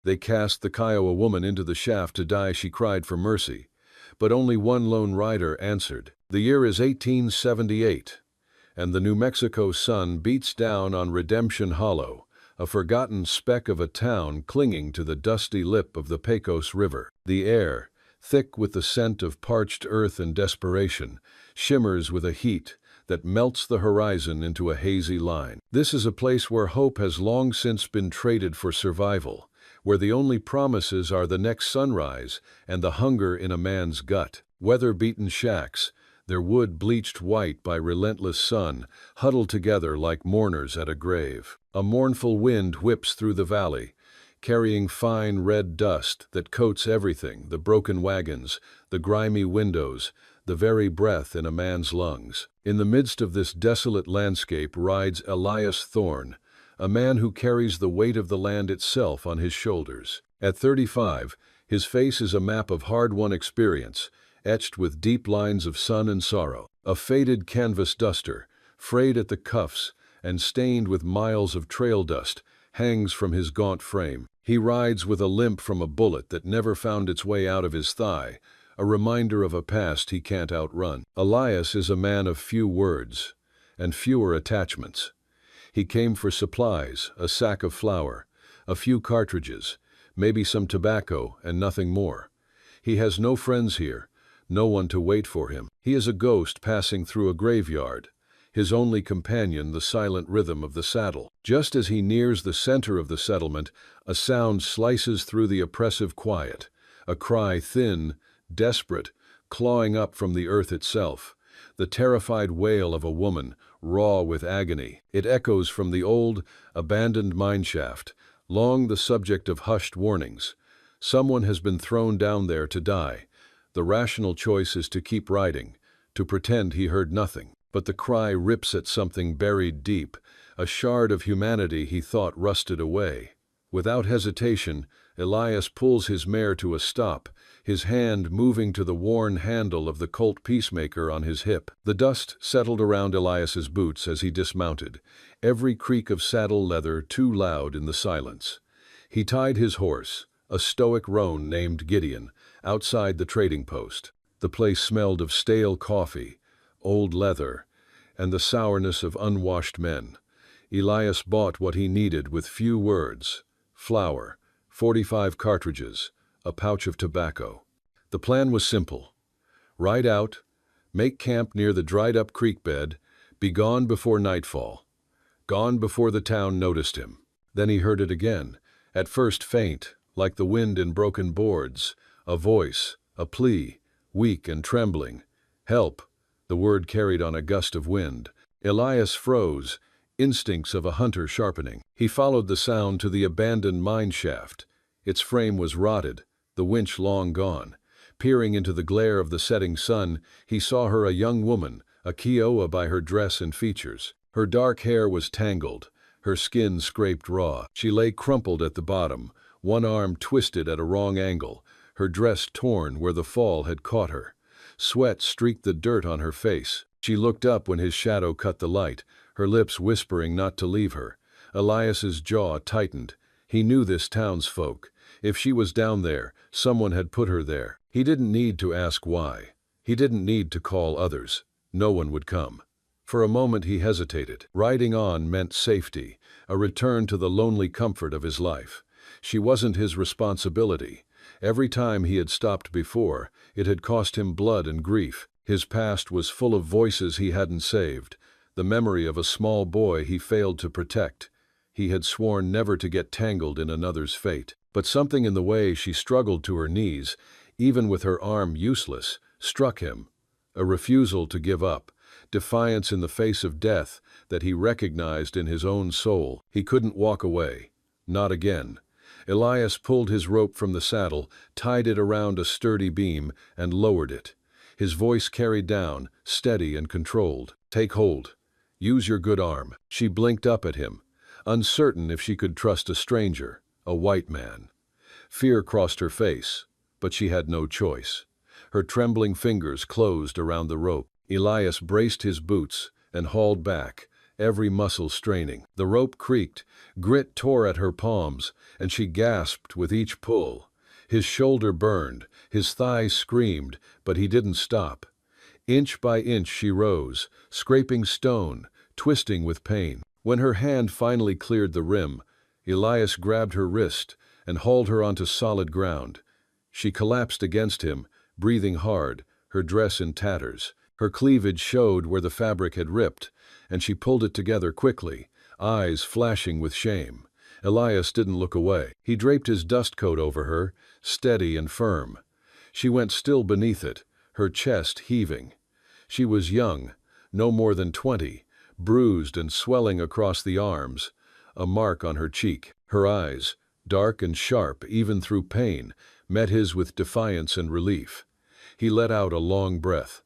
They cast the Kiowa woman into the shaft to die. She cried for mercy, but only one lone rider answered. The year is 1878, and the New Mexico sun beats down on Redemption Hollow, a forgotten speck of a town clinging to the dusty lip of the Pecos River. The air, thick with the scent of parched earth and desperation, shimmers with a heat that melts the horizon into a hazy line. This is a place where hope has long since been traded for survival, where the only promises are the next sunrise and the hunger in a man's gut. Weather-beaten shacks, their wood bleached white by relentless sun, huddled together like mourners at a grave. A mournful wind whips through the valley, carrying fine red dust that coats everything: the broken wagons, the grimy windows, the very breath in a man's lungs. In the midst of this desolate landscape rides Elias Thorne, a man who carries the weight of the land itself on his shoulders. At 35, his face is a map of hard-won experience, etched with deep lines of sun and sorrow. A faded canvas duster, frayed at the cuffs and stained with miles of trail dust, hangs from his gaunt frame. He rides with a limp from a bullet that never found its way out of his thigh, a reminder of a past he can't outrun. Elias is a man of few words and fewer attachments. He came for supplies, a sack of flour, a few cartridges, maybe some tobacco, and nothing more. He has no friends here, no one to wait for him. He is a ghost passing through a graveyard, his only companion the silent rhythm of the saddle. Just as he nears the center of the settlement, a sound slices through the oppressive quiet, a cry thin, desperate, clawing up from the earth itself, the terrified wail of a woman, raw with agony. It echoes from the old, abandoned mineshaft, long the subject of hushed warnings. Someone has been thrown down there to die. The rational choice is to keep riding, to pretend he heard nothing. But the cry rips at something buried deep, a shard of humanity he thought rusted away. Without hesitation, Elias pulls his mare to a stop, his hand moving to the worn handle of the Colt Peacemaker on his hip. The dust settled around Elias's boots as he dismounted, every creak of saddle leather too loud in the silence. He tied his horse, a stoic roan named Gideon, outside the trading post. The place smelled of stale coffee, old leather, and the sourness of unwashed men. Elias bought what he needed with few words: flour, 45 cartridges, a pouch of tobacco. The plan was simple: ride out, make camp near the dried-up creek bed, be gone before nightfall, gone before the town noticed him. Then he heard it again, at first faint, like the wind in broken boards, a voice, a plea, weak and trembling. Help! The word carried on a gust of wind. Elias froze, instincts of a hunter sharpening. He followed the sound to the abandoned mine shaft. Its frame was rotted, the winch long gone. Peering into the glare of the setting sun, he saw her, a young woman, a Kiowa by her dress and features. Her dark hair was tangled, her skin scraped raw. She lay crumpled at the bottom, one arm twisted at a wrong angle, her dress torn where the fall had caught her. Sweat streaked the dirt on her face. She looked up when his shadow cut the light, her lips whispering not to leave her. Elias's jaw tightened. He knew this townsfolk. If she was down there, someone had put her there. He didn't need to ask why. He didn't need to call others. No one would come. For a moment he hesitated. Riding on meant safety, a return to the lonely comfort of his life. She wasn't his responsibility. Every time he had stopped before, it had cost him blood and grief. His past was full of voices he hadn't saved, the memory of a small boy he failed to protect. He had sworn never to get tangled in another's fate. But something in the way she struggled to her knees, even with her arm useless, struck him. A refusal to give up, defiance in the face of death that he recognized in his own soul. He couldn't walk away. Not again. Elias pulled his rope from the saddle, tied it around a sturdy beam, and lowered it. His voice carried down, steady and controlled. Take hold. Use your good arm. She blinked up at him, uncertain if she could trust a stranger, a white man. Fear crossed her face, but she had no choice. Her trembling fingers closed around the rope. Elias braced his boots and hauled back, every muscle straining. The rope creaked, grit tore at her palms, and she gasped with each pull. His shoulder burned, his thighs screamed, but he didn't stop. Inch by inch she rose, scraping stone, twisting with pain. When her hand finally cleared the rim, Elias grabbed her wrist and hauled her onto solid ground. She collapsed against him, breathing hard, her dress in tatters. Her cleavage showed where the fabric had ripped, and she pulled it together quickly, eyes flashing with shame. Elias didn't look away. He draped his dust coat over her, steady and firm. She went still beneath it, her chest heaving. She was young, no more than 20, bruised and swelling across the arms, a mark on her cheek. Her eyes, dark and sharp even through pain, met his with defiance and relief. He let out a long breath.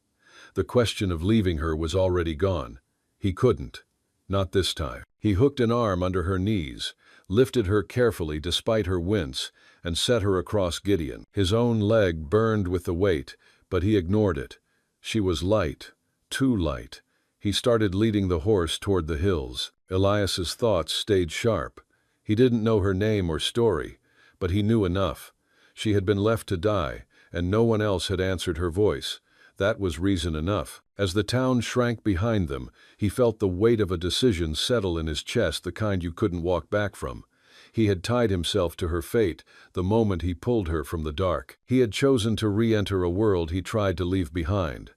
The question of leaving her was already gone. He couldn't. Not this time. He hooked an arm under her knees, lifted her carefully despite her wince, and set her across Gideon. His own leg burned with the weight, but he ignored it. She was light, too light. He started leading the horse toward the hills. Elias's thoughts stayed sharp. He didn't know her name or story, but he knew enough. She had been left to die, and no one else had answered her voice. That was reason enough. As the town shrank behind them, he felt the weight of a decision settle in his chest, the kind you couldn't walk back from. He had tied himself to her fate the moment he pulled her from the dark. He had chosen to re-enter a world he tried to leave behind,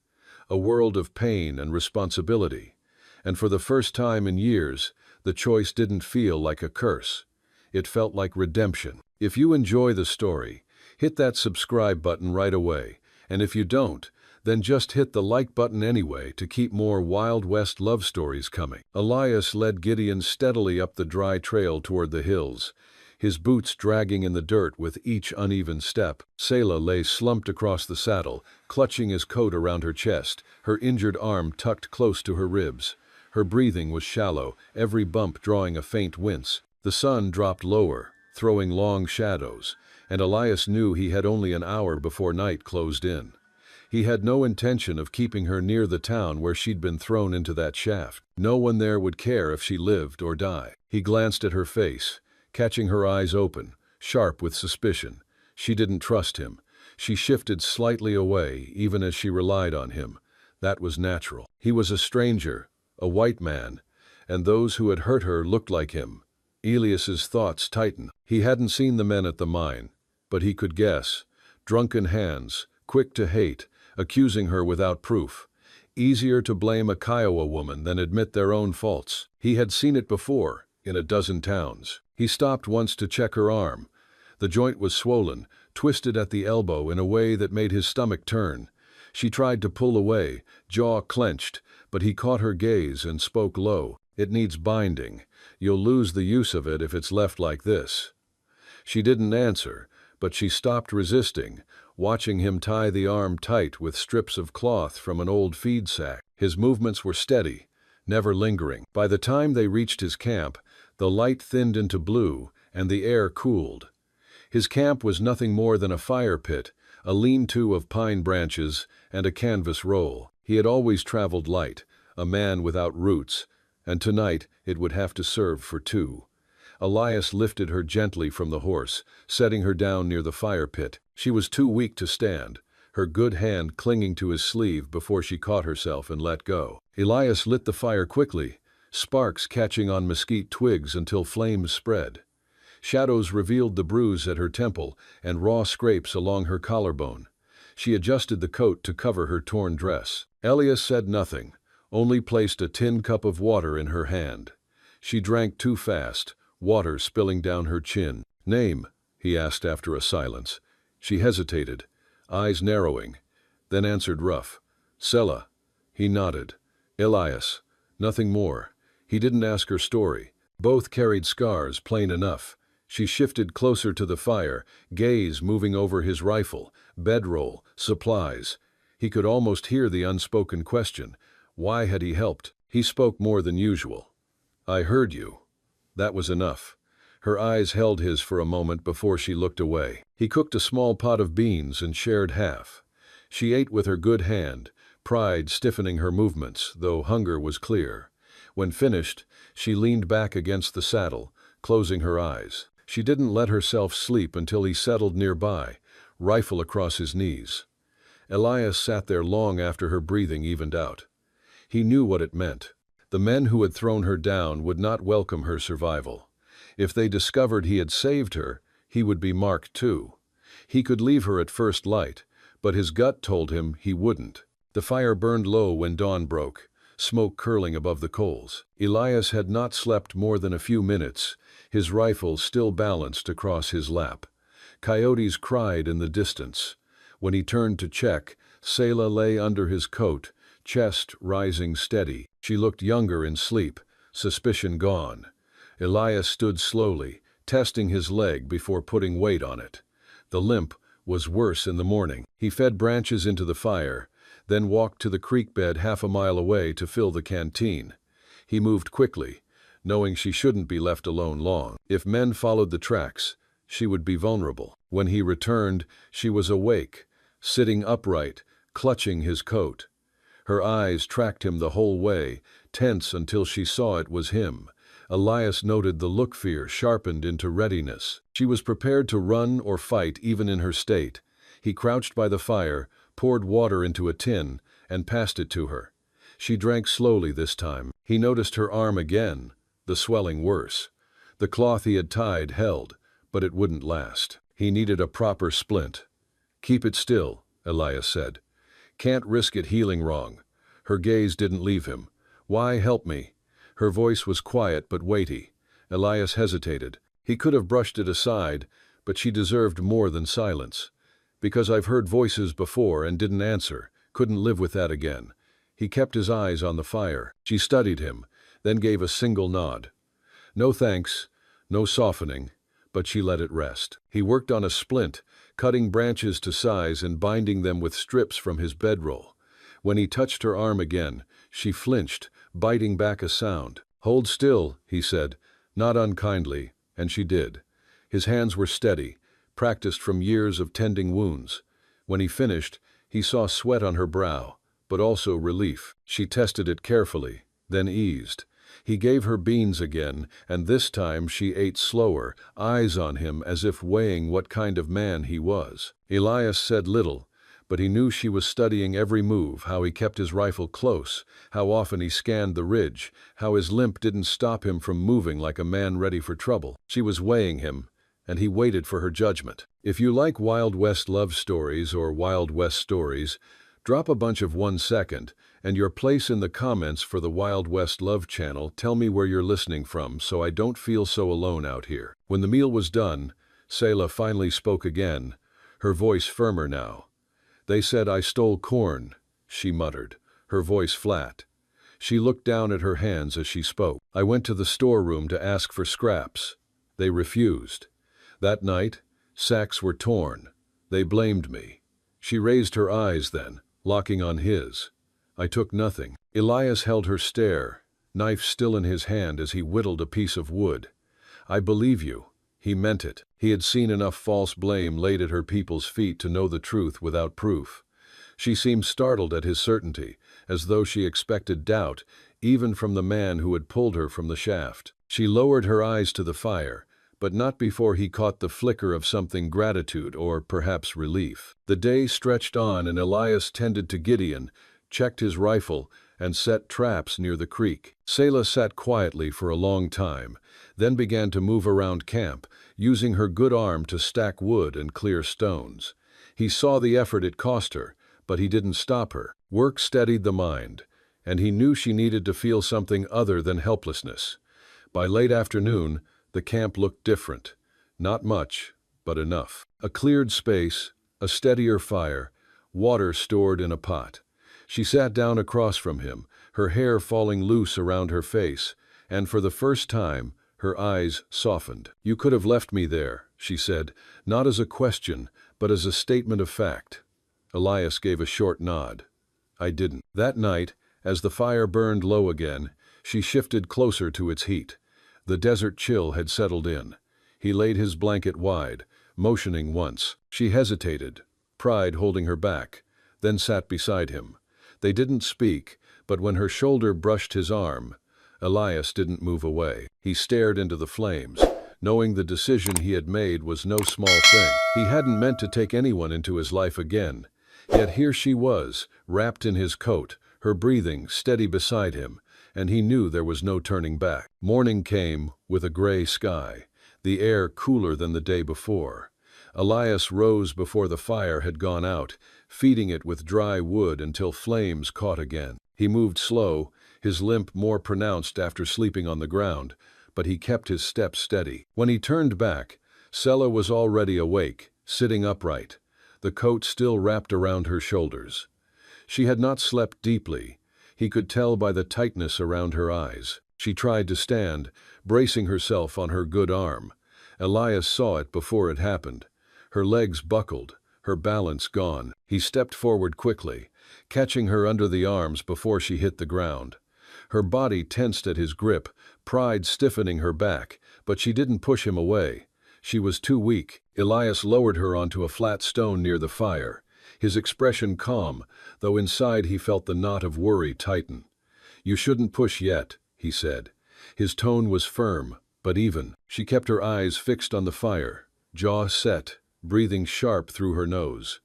a world of pain and responsibility. And for the first time in years, the choice didn't feel like a curse. It felt like redemption. If you enjoy the story, hit that subscribe button right away, and if you don't, then just hit the like button anyway to keep more Wild West love stories coming. Elias led Gideon steadily up the dry trail toward the hills, his boots dragging in the dirt with each uneven step. Selah lay slumped across the saddle, clutching his coat around her chest, her injured arm tucked close to her ribs. Her breathing was shallow, every bump drawing a faint wince. The sun dropped lower, throwing long shadows, and Elias knew he had only an hour before night closed in. He had no intention of keeping her near the town where she'd been thrown into that shaft. No one there would care if she lived or died. He glanced at her face, catching her eyes open, sharp with suspicion. She didn't trust him. She shifted slightly away, even as she relied on him. That was natural. He was a stranger, a white man, and those who had hurt her looked like him. Elias's thoughts tightened. He hadn't seen the men at the mine, but he could guess. Drunken hands, quick to hate, accusing her without proof. Easier to blame a Kiowa woman than admit their own faults. He had seen it before, in a dozen towns. He stopped once to check her arm. The joint was swollen, twisted at the elbow in a way that made his stomach turn. She tried to pull away, jaw clenched, but he caught her gaze and spoke low. "It needs binding. You'll lose the use of it if it's left like this." She didn't answer, but she stopped resisting, watching him tie the arm tight with strips of cloth from an old feed sack. His movements were steady, never lingering. By the time they reached his camp, the light thinned into blue and the air cooled. His camp was nothing more than a fire pit, a lean-to of pine branches and a canvas roll. He had always traveled light, a man without roots, and tonight it would have to serve for two. Elias lifted her gently from the horse, setting her down near the fire pit. She was too weak to stand, her good hand clinging to his sleeve before she caught herself and let go. Elias lit the fire quickly, sparks catching on mesquite twigs until flames spread. Shadows revealed the bruise at her temple and raw scrapes along her collarbone. She adjusted the coat to cover her torn dress. Elias said nothing, only placed a tin cup of water in her hand. She drank too fast, water spilling down her chin. "Name?" he asked after a silence. She hesitated, eyes narrowing, then answered rough. "Selah." He nodded. "Elias." Nothing more. He didn't ask her story. Both carried scars, plain enough. She shifted closer to the fire, gaze moving over his rifle, bedroll, supplies. He could almost hear the unspoken question. Why had he helped? He spoke more than usual. "I heard you." That was enough. Her eyes held his for a moment before she looked away. He cooked a small pot of beans and shared half. She ate with her good hand, pride stiffening her movements, though hunger was clear. When finished, she leaned back against the saddle, closing her eyes. She didn't let herself sleep until he settled nearby, rifle across his knees. Elias sat there long after her breathing evened out. He knew what it meant. The men who had thrown her down would not welcome her survival. If they discovered he had saved her, he would be marked too. He could leave her at first light, but his gut told him he wouldn't. The fire burned low when dawn broke, smoke curling above the coals. Elias had not slept more than a few minutes, his rifle still balanced across his lap. Coyotes cried in the distance. When he turned to check, Selah lay under his coat, chest rising steady. She looked younger in sleep, suspicion gone. Elias stood slowly, testing his leg before putting weight on it. The limp was worse in the morning. He fed branches into the fire, then walked to the creek bed half a mile away to fill the canteen. He moved quickly, knowing she shouldn't be left alone long. If men followed the tracks, she would be vulnerable. When he returned, she was awake, sitting upright, clutching his coat. Her eyes tracked him the whole way, tense until she saw it was him. Elias noted the look fear sharpened into readiness. She was prepared to run or fight even in her state. He crouched by the fire, poured water into a tin, and passed it to her. She drank slowly this time. He noticed her arm again, the swelling worse. The cloth he had tied held, but it wouldn't last. He needed a proper splint. "Keep it still," Elias said. "Can't risk it healing wrong." Her gaze didn't leave him. "Why help me?" Her voice was quiet but weighty. Elias hesitated. He could have brushed it aside, but she deserved more than silence. "Because I've heard voices before and didn't answer, couldn't live with that again." He kept his eyes on the fire. She studied him, then gave a single nod. No thanks, no softening, but she let it rest. He worked on a splint, cutting branches to size and binding them with strips from his bedroll. When he touched her arm again, she flinched, biting back a sound. "Hold still," he said, not unkindly, and she did. His hands were steady, practiced from years of tending wounds. When he finished, he saw sweat on her brow, but also relief. She tested it carefully, then eased. He gave her beans again, and this time she ate slower, eyes on him as if weighing what kind of man he was. Elias said little, but he knew she was studying every move, how he kept his rifle close, how often he scanned the ridge, how his limp didn't stop him from moving like a man ready for trouble. She was weighing him, and he waited for her judgment. If you like Wild West love stories or Wild West stories, drop a bunch of 1 second, and your place in the comments for the Wild West Love channel. Tell me where you're listening from so I don't feel so alone out here. When the meal was done, Selah finally spoke again, her voice firmer now. "They said I stole corn," she muttered, her voice flat. She looked down at her hands as she spoke. "I went to the storeroom to ask for scraps. They refused. That night, sacks were torn. They blamed me." She raised her eyes then, locking on his. "I took nothing." Elias held her stare, knife still in his hand as he whittled a piece of wood. "I believe you." He meant it. He had seen enough false blame laid at her people's feet to know the truth without proof. She seemed startled at his certainty, as though she expected doubt, even from the man who had pulled her from the shaft. She lowered her eyes to the fire, but not before he caught the flicker of something gratitude or perhaps relief. The day stretched on and Elias tended to Gideon, checked his rifle, and set traps near the creek. Selah sat quietly for a long time, then began to move around camp, using her good arm to stack wood and clear stones. He saw the effort it cost her, but he didn't stop her. Work steadied the mind, and he knew she needed to feel something other than helplessness. By late afternoon, the camp looked different. Not much, but enough. A cleared space, a steadier fire, water stored in a pot. She sat down across from him, her hair falling loose around her face, and for the first time, her eyes softened. "You could have left me there," she said, not as a question, but as a statement of fact. Elias gave a short nod. "I didn't." That night, as the fire burned low again, she shifted closer to its heat. The desert chill had settled in. He laid his blanket wide, motioning once. She hesitated, pride holding her back, then sat beside him. They didn't speak, but when her shoulder brushed his arm, Elias didn't move away. He stared into the flames, knowing the decision he had made was no small thing. He hadn't meant to take anyone into his life again. Yet here she was, wrapped in his coat, her breathing steady beside him, and he knew there was no turning back. Morning came, with a gray sky, the air cooler than the day before. Elias rose before the fire had gone out, feeding it with dry wood until flames caught again. He moved slow, his limp more pronounced after sleeping on the ground, but he kept his steps steady. When he turned back, Sela was already awake, sitting upright, the coat still wrapped around her shoulders. She had not slept deeply. He could tell by the tightness around her eyes. She tried to stand, bracing herself on her good arm. Elias saw it before it happened. Her legs buckled, her balance gone. He stepped forward quickly, catching her under the arms before she hit the ground. Her body tensed at his grip, pride stiffening her back, but she didn't push him away. She was too weak. Elias lowered her onto a flat stone near the fire, his expression calm, though inside he felt the knot of worry tighten. "You shouldn't push yet," he said. His tone was firm, but even. She kept her eyes fixed on the fire, jaw set, breathing sharp through her nose.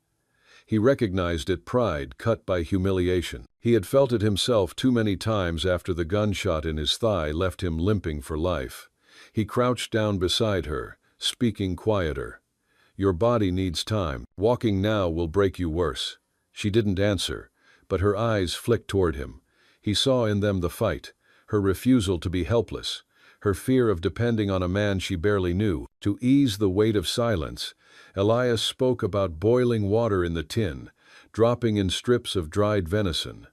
He recognized it, pride cut by humiliation. He had felt it himself too many times after the gunshot in his thigh left him limping for life. He crouched down beside her, speaking quieter. "Your body needs time. Walking now will break you worse." She didn't answer, but her eyes flicked toward him. He saw in them the fight, her refusal to be helpless, her fear of depending on a man she barely knew. To ease the weight of silence, Elias spoke about boiling water in the tin, dropping in strips of dried venison.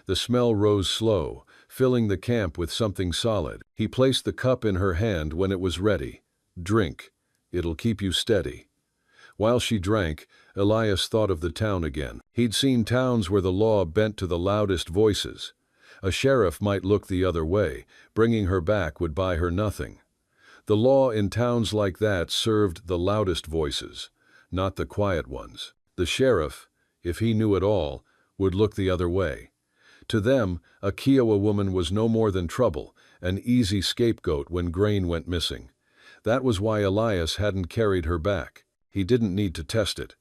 The smell rose slow, filling the camp with something solid. He placed the cup in her hand when it was ready. "Drink. It'll keep you steady." While she drank, Elias thought of the town again. He'd seen towns where the law bent to the loudest voices. A sheriff might look the other way. Bringing her back would buy her nothing. The law in towns like that served the loudest voices, not the quiet ones. The sheriff, if he knew it all, would look the other way. To them, a Kiowa woman was no more than trouble, an easy scapegoat when grain went missing. That was why Elias hadn't carried her back. He didn't need to test it.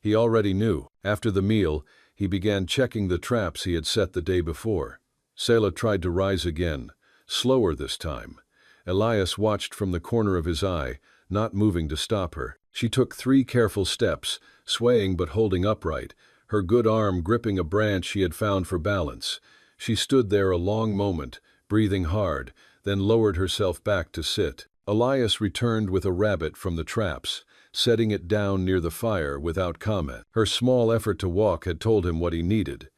He already knew. After the meal, he began checking the traps he had set the day before. Sela tried to rise again, slower this time. Elias watched from the corner of his eye, not moving to stop her. She took 3 careful steps, swaying but holding upright, her good arm gripping a branch she had found for balance. She stood there a long moment, breathing hard, then lowered herself back to sit. Elias returned with a rabbit from the traps, setting it down near the fire without comment. Her small effort to walk had told him what he needed.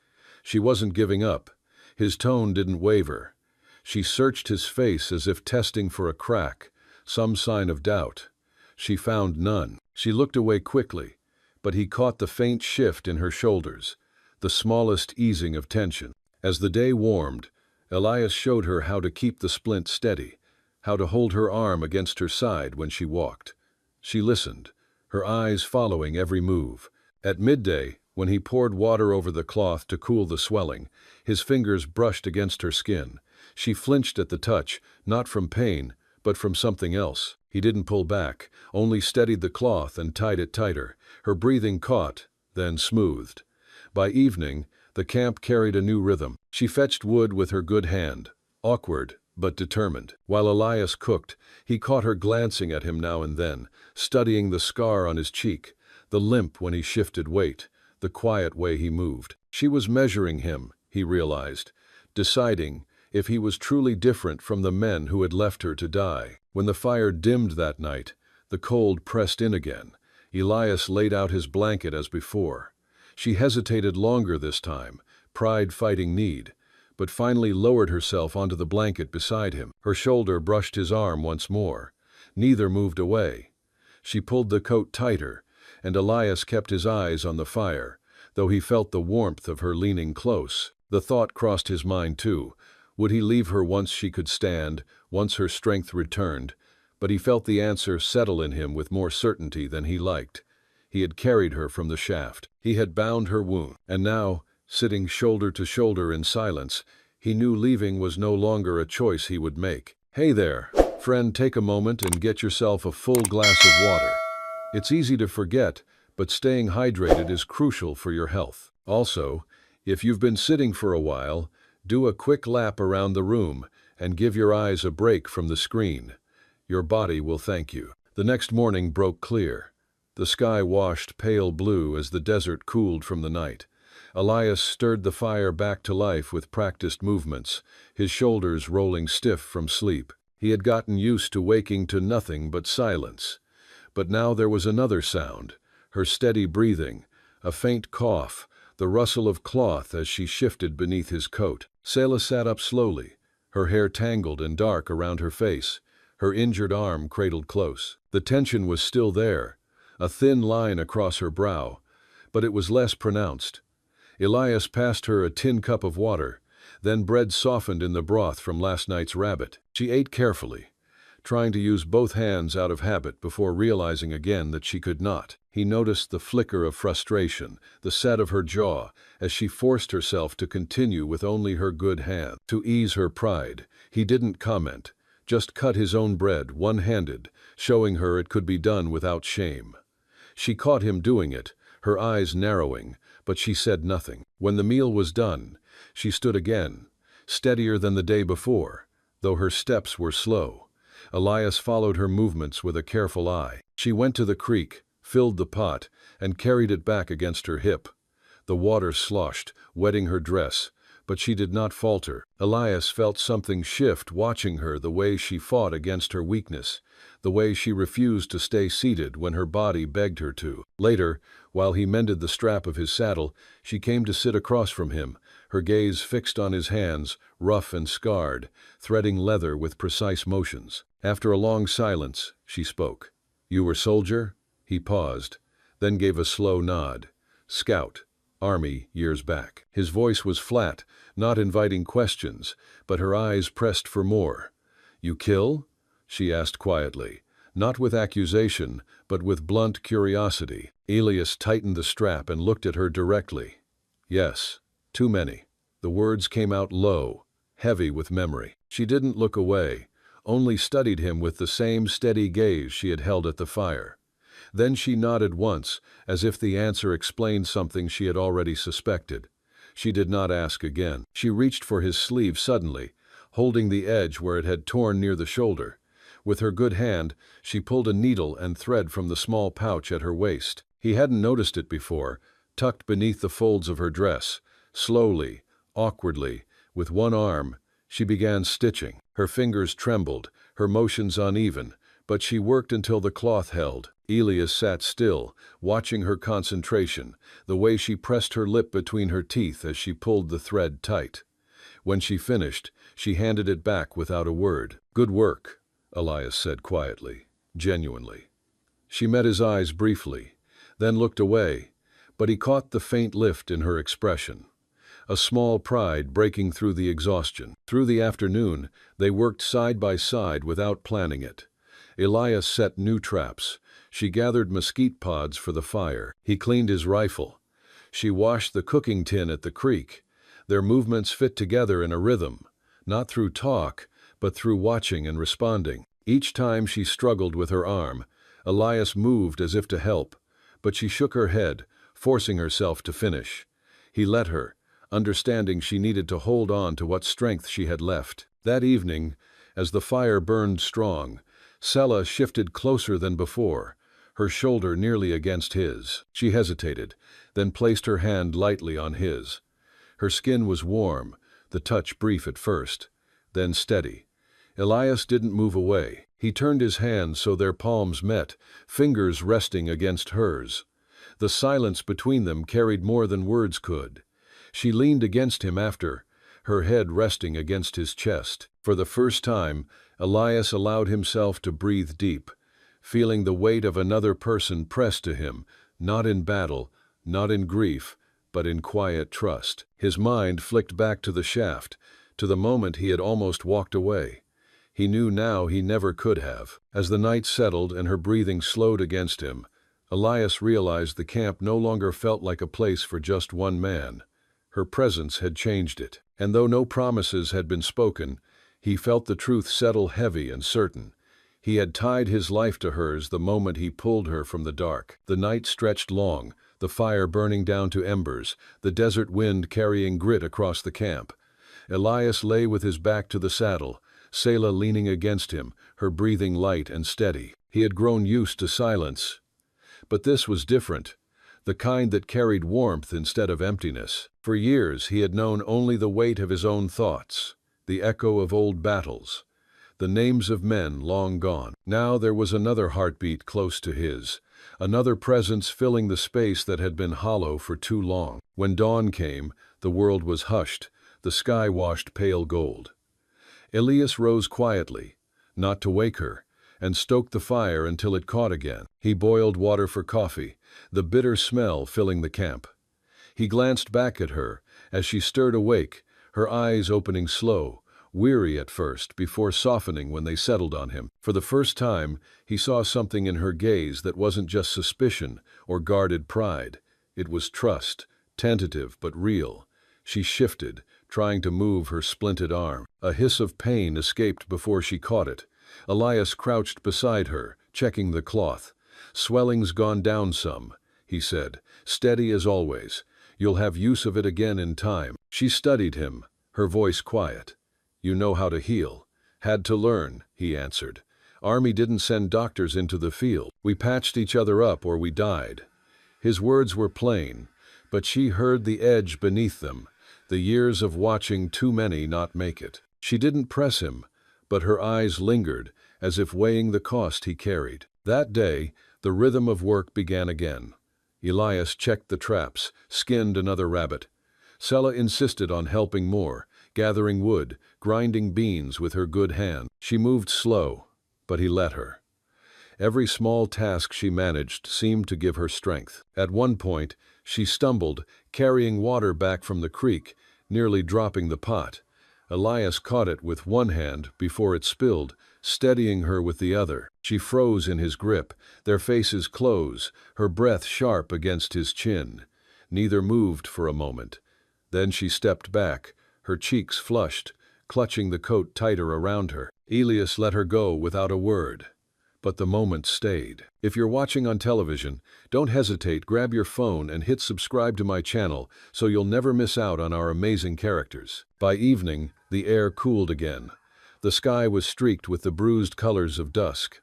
She wasn't giving up. His tone didn't waver. She searched his face as if testing for a crack, some sign of doubt. She found none. She looked away quickly, but he caught the faint shift in her shoulders, the smallest easing of tension. As the day warmed, Elias showed her how to keep the splint steady, how to hold her arm against her side when she walked. She listened, her eyes following every move. At midday, when he poured water over the cloth to cool the swelling, his fingers brushed against her skin. She flinched at the touch, not from pain, but from something else. He didn't pull back, only steadied the cloth and tied it tighter. Her breathing caught, then smoothed. By evening, the camp carried a new rhythm. She fetched wood with her good hand, awkward but determined. While Elias cooked, he caught her glancing at him now and then, studying the scar on his cheek, the limp when he shifted weight, the quiet way he moved. She was measuring him, he realized, deciding if he was truly different from the men who had left her to die. When the fire dimmed that night, the cold pressed in again. Elias laid out his blanket as before. She hesitated longer this time, pride fighting need, but finally lowered herself onto the blanket beside him. Her shoulder brushed his arm once more. Neither moved away. She pulled the coat tighter, and Elias kept his eyes on the fire, though he felt the warmth of her leaning close. The thought crossed his mind too. Would he leave her once she could stand, once her strength returned? But he felt the answer settle in him with more certainty than he liked. He had carried her from the shaft. He had bound her wound. And now, sitting shoulder to shoulder in silence, He knew leaving was no longer a choice he would make. "Hey there, friend, take a moment and get yourself a full glass of water. It's easy to forget, but staying hydrated is crucial for your health. Also, if you've been sitting for a while, do a quick lap around the room and give your eyes a break from the screen. Your body will thank you." The next morning broke clear. The sky washed pale blue as the desert cooled from the night. Elias stirred the fire back to life with practiced movements, his shoulders rolling stiff from sleep. He had gotten used to waking to nothing but silence. But now there was another sound, her steady breathing, a faint cough, the rustle of cloth as she shifted beneath his coat. Selah sat up slowly, her hair tangled and dark around her face, her injured arm cradled close. The tension was still there, a thin line across her brow, but it was less pronounced. Elias passed her a tin cup of water, then bread softened in the broth from last night's rabbit. She ate carefully, trying to use both hands out of habit before realizing again that she could not. He noticed the flicker of frustration, the set of her jaw, as she forced herself to continue with only her good hand. To ease her pride, he didn't comment, just cut his own bread one-handed, showing her it could be done without shame. She caught him doing it, her eyes narrowing, but she said nothing. When the meal was done, she stood again, steadier than the day before, though her steps were slow. Elias followed her movements with a careful eye. She went to the creek, filled the pot, and carried it back against her hip. The water sloshed, wetting her dress, but she did not falter. Elias felt something shift watching her, the way she fought against her weakness, the way she refused to stay seated when her body begged her to. Later, while he mended the strap of his saddle, she came to sit across from him, her gaze fixed on his hands, rough and scarred, threading leather with precise motions. After a long silence, she spoke. "You were soldier?" He paused, then gave a slow nod. "Scout. Army, years back." His voice was flat, not inviting questions, but her eyes pressed for more. "You kill?" she asked quietly, not with accusation, but with blunt curiosity. Elias tightened the strap and looked at her directly. "Yes, too many." The words came out low, heavy with memory. She didn't look away, only studied him with the same steady gaze she had held at the fire. Then she nodded once, as if the answer explained something she had already suspected. She did not ask again. She reached for his sleeve suddenly, holding the edge where it had torn near the shoulder. With her good hand, she pulled a needle and thread from the small pouch at her waist. He hadn't noticed it before, tucked beneath the folds of her dress. Slowly, awkwardly, with one arm, she began stitching. Her fingers trembled, her motions uneven, but she worked until the cloth held. Elias sat still, watching her concentration, the way she pressed her lip between her teeth as she pulled the thread tight. When she finished, she handed it back without a word. "Good work," Elias said quietly, genuinely. She met his eyes briefly, then looked away, but he caught the faint lift in her expression, a small pride breaking through the exhaustion. Through the afternoon, they worked side by side without planning it. Elias set new traps. She gathered mesquite pods for the fire. He cleaned his rifle. She washed the cooking tin at the creek. Their movements fit together in a rhythm, not through talk, but through watching and responding. Each time she struggled with her arm, Elias moved as if to help, but she shook her head, forcing herself to finish. He let her, understanding she needed to hold on to what strength she had left. That evening, as the fire burned strong, Selah shifted closer than before, her shoulder nearly against his. She hesitated, then placed her hand lightly on his. Her skin was warm, the touch brief at first, then steady. Elias didn't move away. He turned his hands so their palms met, fingers resting against hers. The silence between them carried more than words could. She leaned against him after, her head resting against his chest. For the first time, Elias allowed himself to breathe deep, feeling the weight of another person pressed to him, not in battle, not in grief, but in quiet trust. His mind flicked back to the shaft, to the moment he had almost walked away. He knew now he never could have. As the night settled and her breathing slowed against him, Elias realized the camp no longer felt like a place for just one man. Her presence had changed it. And though no promises had been spoken, he felt the truth settle heavy and certain. He had tied his life to hers the moment he pulled her from the dark. The night stretched long, the fire burning down to embers, the desert wind carrying grit across the camp. Elias lay with his back to the saddle, Selah leaning against him, her breathing light and steady. He had grown used to silence. But this was different, the kind that carried warmth instead of emptiness. For years he had known only the weight of his own thoughts, the echo of old battles, the names of men long gone. Now there was another heartbeat close to his, another presence filling the space that had been hollow for too long. When dawn came, the world was hushed, the sky washed pale gold. Elias rose quietly, not to wake her, and stoked the fire until it caught again. He boiled water for coffee, the bitter smell filling the camp. He glanced back at her as she stirred awake, her eyes opening slow, weary at first before softening when they settled on him. For the first time, he saw something in her gaze that wasn't just suspicion or guarded pride. It was trust, tentative but real. She shifted, trying to move her splinted arm. A hiss of pain escaped before she caught it. Elias crouched beside her, checking the cloth. "Swelling's gone down some," he said, steady as always. "You'll have use of it again in time." She studied him, her voice quiet. "You know how to heal." "Had to learn," he answered. "Army didn't send doctors into the field. We patched each other up or we died." His words were plain, but she heard the edge beneath them, the years of watching too many not make it. She didn't press him, but her eyes lingered, as if weighing the cost he carried. That day, the rhythm of work began again. Elias checked the traps, skinned another rabbit. Selah insisted on helping more, gathering wood, grinding beans with her good hand. She moved slow, but he let her. Every small task she managed seemed to give her strength. At one point, she stumbled, carrying water back from the creek, nearly dropping the pot. Elias caught it with one hand before it spilled, steadying her with the other. She froze in his grip, their faces close, her breath sharp against his chin. Neither moved for a moment. Then she stepped back, her cheeks flushed, clutching the coat tighter around her. Elias let her go without a word. But the moment stayed. If you're watching on television, don't hesitate, grab your phone and hit subscribe to my channel so you'll never miss out on our amazing characters. By evening, the air cooled again. The sky was streaked with the bruised colors of dusk.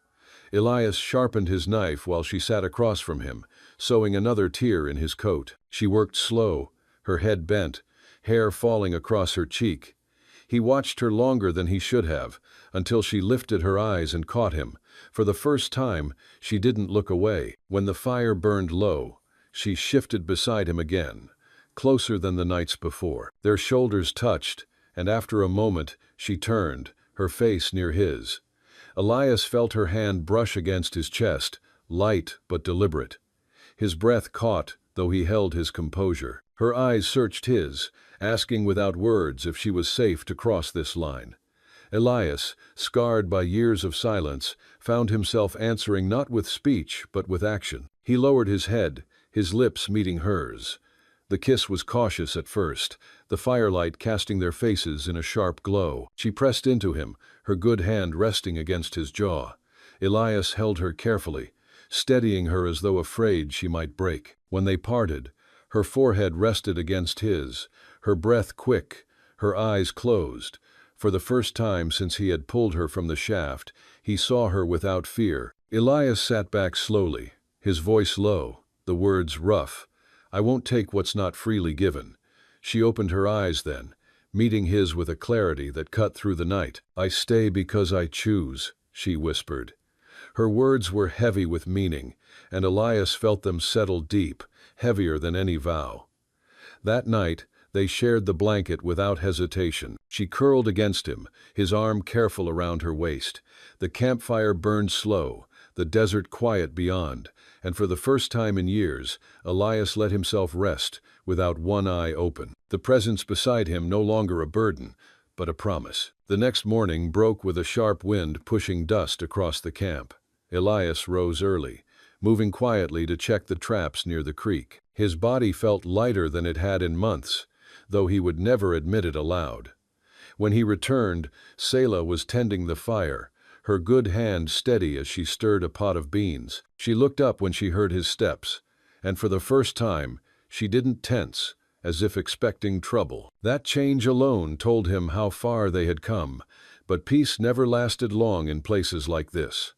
Elias sharpened his knife while she sat across from him, sewing another tear in his coat. She worked slow, her head bent, hair falling across her cheek. He watched her longer than he should have, until she lifted her eyes and caught him. For the first time, she didn't look away. When the fire burned low, she shifted beside him again, closer than the nights before. Their shoulders touched, and after a moment, she turned, her face near his. Elias felt her hand brush against his chest, light but deliberate. His breath caught, though he held his composure. Her eyes searched his, asking without words if she was safe to cross this line. Elias, scarred by years of silence, found himself answering not with speech but with action. He lowered his head, his lips meeting hers. The kiss was cautious at first, the firelight casting their faces in a sharp glow. She pressed into him, her good hand resting against his jaw. Elias held her carefully, steadying her as though afraid she might break. When they parted, her forehead rested against his, her breath quick, her eyes closed. For the first time since he had pulled her from the shaft, he saw her without fear. Elias sat back slowly, his voice low, the words rough. "I won't take what's not freely given." She opened her eyes then, meeting his with a clarity that cut through the night. "I stay because I choose," she whispered. Her words were heavy with meaning, and Elias felt them settle deep, heavier than any vow. That night, they shared the blanket without hesitation. She curled against him, his arm careful around her waist. The campfire burned slow, the desert quiet beyond, and for the first time in years, Elias let himself rest, without one eye open. The presence beside him no longer a burden, but a promise. The next morning broke with a sharp wind pushing dust across the camp. Elias rose early, moving quietly to check the traps near the creek. His body felt lighter than it had in months. though he would never admit it aloud. When he returned, Selah was tending the fire, her good hand steady as she stirred a pot of beans. She looked up when she heard his steps, and for the first time, she didn't tense, as if expecting trouble. That change alone told him how far they had come, but peace never lasted long in places like this.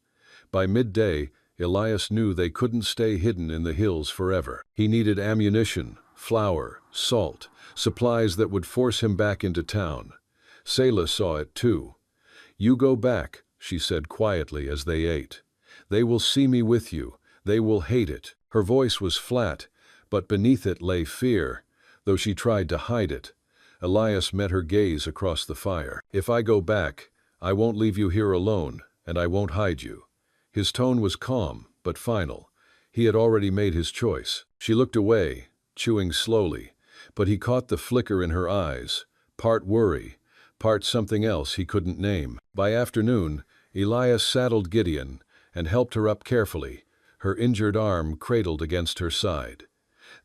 By midday, Elias knew they couldn't stay hidden in the hills forever. He needed ammunition, flour, salt, supplies that would force him back into town. Selah saw it too. "You go back," she said quietly as they ate. "They will see me with you. They will hate it." Her voice was flat, but beneath it lay fear, though she tried to hide it. Elias met her gaze across the fire. "If I go back, I won't leave you here alone, and I won't hide you." His tone was calm, but final. He had already made his choice. She looked away, chewing slowly, but he caught the flicker in her eyes, part worry, part something else he couldn't name. By afternoon, Elias saddled Gideon and helped her up carefully, her injured arm cradled against her side.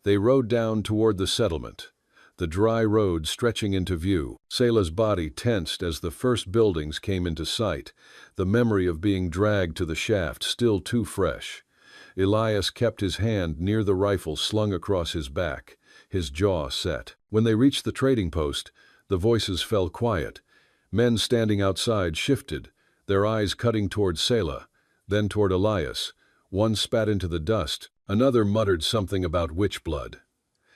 They rode down toward the settlement, the dry road stretching into view. Selah's body tensed as the first buildings came into sight, the memory of being dragged to the shaft still too fresh. Elias kept his hand near the rifle slung across his back, his jaw set. When they reached the trading post, the voices fell quiet. Men standing outside shifted, their eyes cutting toward Selah, then toward Elias. One spat into the dust, another muttered something about witch blood.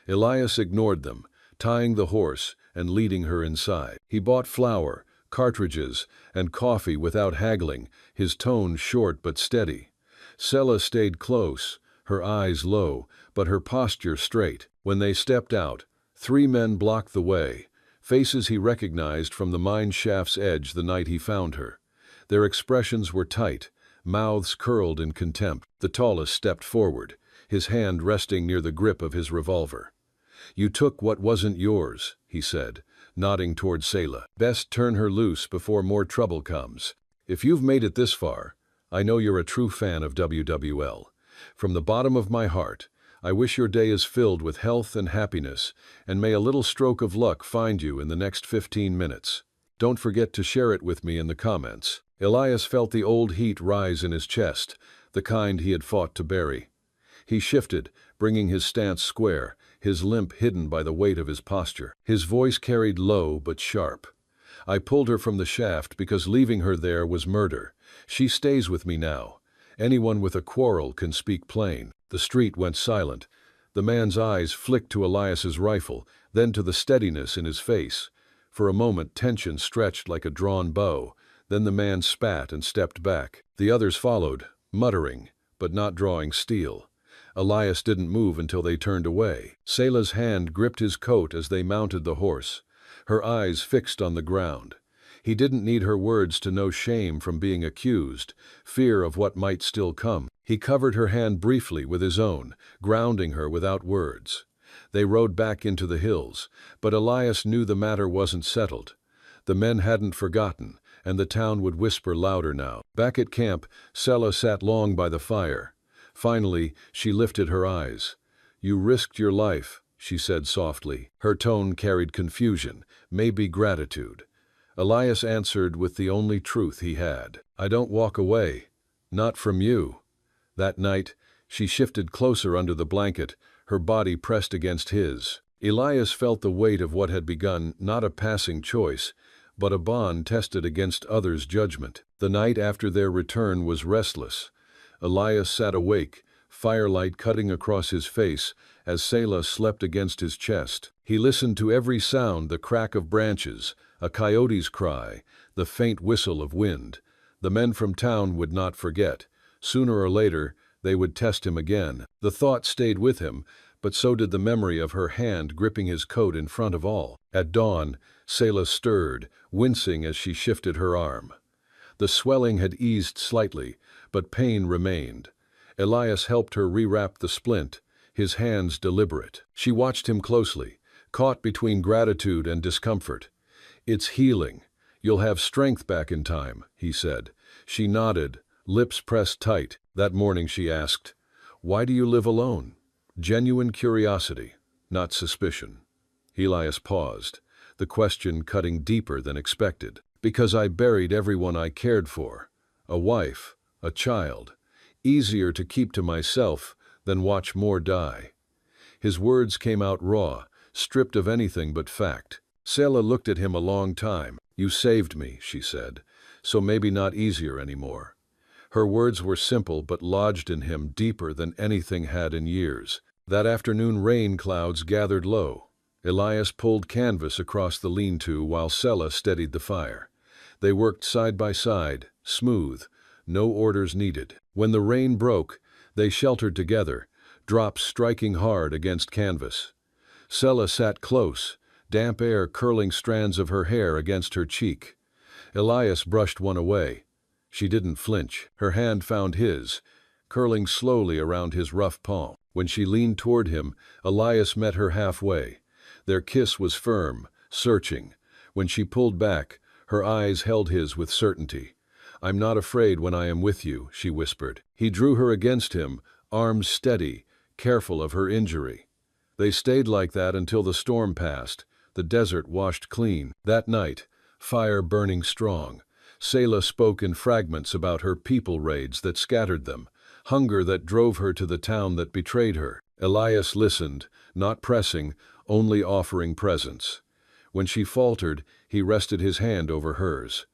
Elias ignored them, tying the horse and leading her inside. He bought flour, cartridges, and coffee without haggling, his tone short but steady. Selah stayed close, her eyes low, but her posture straight. When they stepped out, 3 men blocked the way, faces he recognized from the mine shaft's edge the night he found her. Their expressions were tight, mouths curled in contempt. The tallest stepped forward, his hand resting near the grip of his revolver. "You took what wasn't yours," he said, nodding toward Selah. "Best turn her loose before more trouble comes. If you've made it this far, I know you're a true fan of WWL. From the bottom of my heart, I wish your day is filled with health and happiness, and may a little stroke of luck find you in the next 15 minutes. Don't forget to share it with me in the comments." Elias felt the old heat rise in his chest, the kind he had fought to bury. He shifted, bringing his stance square, his limp hidden by the weight of his posture. His voice carried low but sharp. "I pulled her from the shaft because leaving her there was murder. She stays with me now. Anyone with a quarrel can speak plain." The street went silent. The man's eyes flicked to Elias's rifle, then to the steadiness in his face. For a moment tension stretched like a drawn bow, then the man spat and stepped back. The others followed, muttering, but not drawing steel. Elias didn't move until they turned away. Selah's hand gripped his coat as they mounted the horse, her eyes fixed on the ground. He didn't need her words to know shame from being accused, fear of what might still come. He covered her hand briefly with his own, grounding her without words. They rode back into the hills, but Elias knew the matter wasn't settled. The men hadn't forgotten, and the town would whisper louder now. Back at camp, Selah sat long by the fire. Finally, she lifted her eyes. "You risked your life," she said softly. Her tone carried confusion, maybe gratitude. Elias answered with the only truth he had. "I don't walk away. Not from you." That night, she shifted closer under the blanket, her body pressed against his. Elias felt the weight of what had begun not a passing choice, but a bond tested against others' judgment. The night after their return was restless. Elias sat awake, firelight cutting across his face as Selah slept against his chest. He listened to every sound, the crack of branches, a coyote's cry, the faint whistle of wind. The men from town would not forget. Sooner or later, they would test him again. The thought stayed with him, but so did the memory of her hand gripping his coat in front of all. At dawn, Selah stirred, wincing as she shifted her arm. The swelling had eased slightly, but pain remained. Elias helped her rewrap the splint, his hands deliberate. She watched him closely, caught between gratitude and discomfort. "It's healing. You'll have strength back in time," he said. She nodded, lips pressed tight. That morning she asked, "Why do you live alone?" Genuine curiosity, not suspicion. Elias paused, the question cutting deeper than expected. Because I buried everyone I cared for. A wife, a child. Easier to keep to myself than watch more die. His words came out raw, stripped of anything but fact. Selah looked at him a long time. You saved me, she said, so maybe not easier anymore. Her words were simple but lodged in him deeper than anything had in years. That afternoon rain clouds gathered low. Elias pulled canvas across the lean-to while Selah steadied the fire. They worked side by side, smooth, no orders needed. When the rain broke, they sheltered together, drops striking hard against canvas. Selah sat close, damp air curling strands of her hair against her cheek. Elias brushed one away. She didn't flinch. Her hand found his, curling slowly around his rough palm. When she leaned toward him, Elias met her halfway. Their kiss was firm, searching. When she pulled back, her eyes held his with certainty. I'm not afraid when I am with you, she whispered. He drew her against him, arms steady, careful of her injury. They stayed like that until the storm passed, the desert washed clean. That night, fire burning strong, Selah spoke in fragments about her people raids that scattered them, hunger that drove her to the town that betrayed her. Elias listened, not pressing, only offering presence. When she faltered, he rested his hand over hers.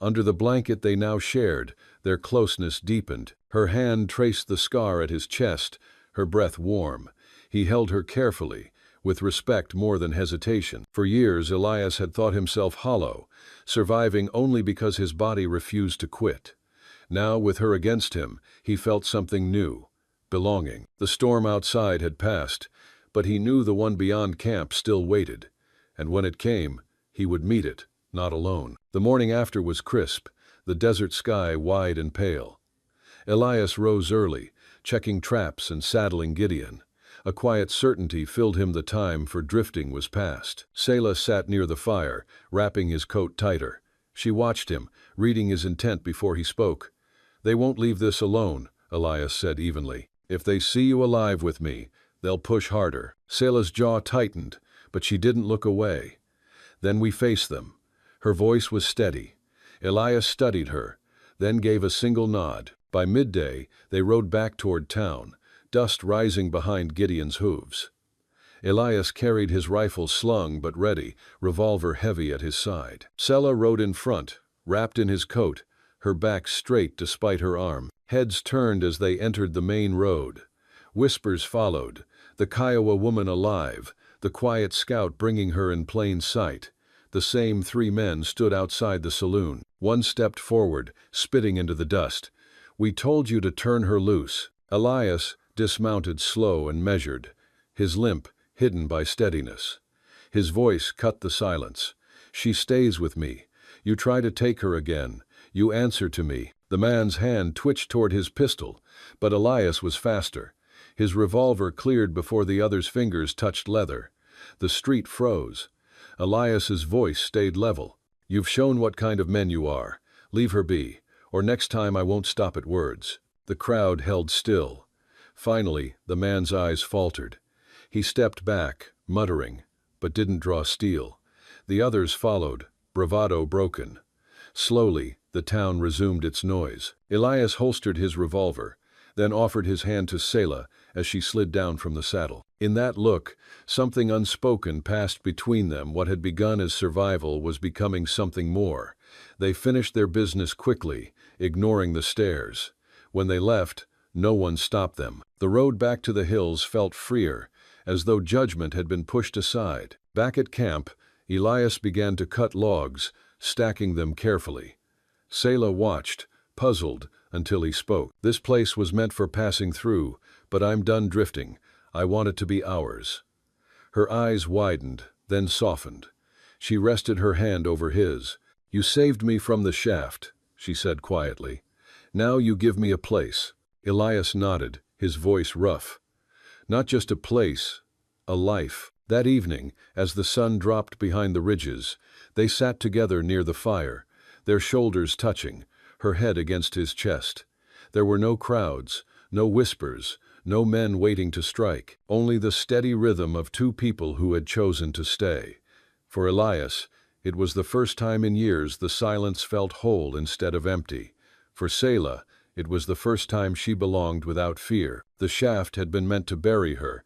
Under the blanket they now shared, their closeness deepened. Her hand traced the scar at his chest, her breath warm. He held her carefully, with respect more than hesitation. For years Elias had thought himself hollow, surviving only because his body refused to quit. Now, with her against him, he felt something new, belonging. The storm outside had passed, but he knew the one beyond camp still waited. And when it came, he would meet it, not alone. The morning after was crisp, the desert sky wide and pale. Elias rose early, checking traps and saddling Gideon. A quiet certainty filled him the time for drifting was past. Selah sat near the fire, wrapping his coat tighter. She watched him, reading his intent before he spoke. They won't leave this alone, Elias said evenly. If they see you alive with me, they'll push harder. Selah's jaw tightened, but she didn't look away. Then we faced them. Her voice was steady. Elias studied her, then gave a single nod. By midday, they rode back toward town, dust rising behind Gideon's hooves. Elias carried his rifle slung but ready, revolver heavy at his side. Selah rode in front, wrapped in his coat, her back straight despite her arm. Heads turned as they entered the main road. Whispers followed, the Kiowa woman alive, the quiet scout bringing her in plain sight. The same three men stood outside the saloon. One stepped forward, spitting into the dust. We told you to turn her loose. Elias dismounted slow and measured, his limp hidden by steadiness. His voice cut the silence. She stays with me. You try to take her again. You answer to me. The man's hand twitched toward his pistol, but Elias was faster. His revolver cleared before the other's fingers touched leather. The street froze. Elias's voice stayed level. You've shown what kind of men you are. Leave her be, or next time I won't stop at words. The crowd held still. Finally, the man's eyes faltered. He stepped back, muttering, but didn't draw steel. The others followed, bravado broken. Slowly, the town resumed its noise. Elias holstered his revolver, then offered his hand to Selah as she slid down from the saddle. In that look, something unspoken passed between them. What had begun as survival was becoming something more. They finished their business quickly, ignoring the stares. When they left, no one stopped them. The road back to the hills felt freer, as though judgment had been pushed aside. Back at camp, Elias began to cut logs, stacking them carefully. Selah watched, puzzled, until he spoke. This place was meant for passing through, but I'm done drifting. I want it to be ours. Her eyes widened, then softened. She rested her hand over his. You saved me from the shaft, she said quietly. Now you give me a place. Elias nodded, his voice rough. Not just a place, a life. That evening, as the sun dropped behind the ridges, they sat together near the fire, their shoulders touching, her head against his chest. There were no crowds, no whispers, no men waiting to strike, only the steady rhythm of two people who had chosen to stay. For Elias, it was the first time in years the silence felt whole instead of empty. For Selah, it was the first time she belonged without fear. The shaft had been meant to bury her,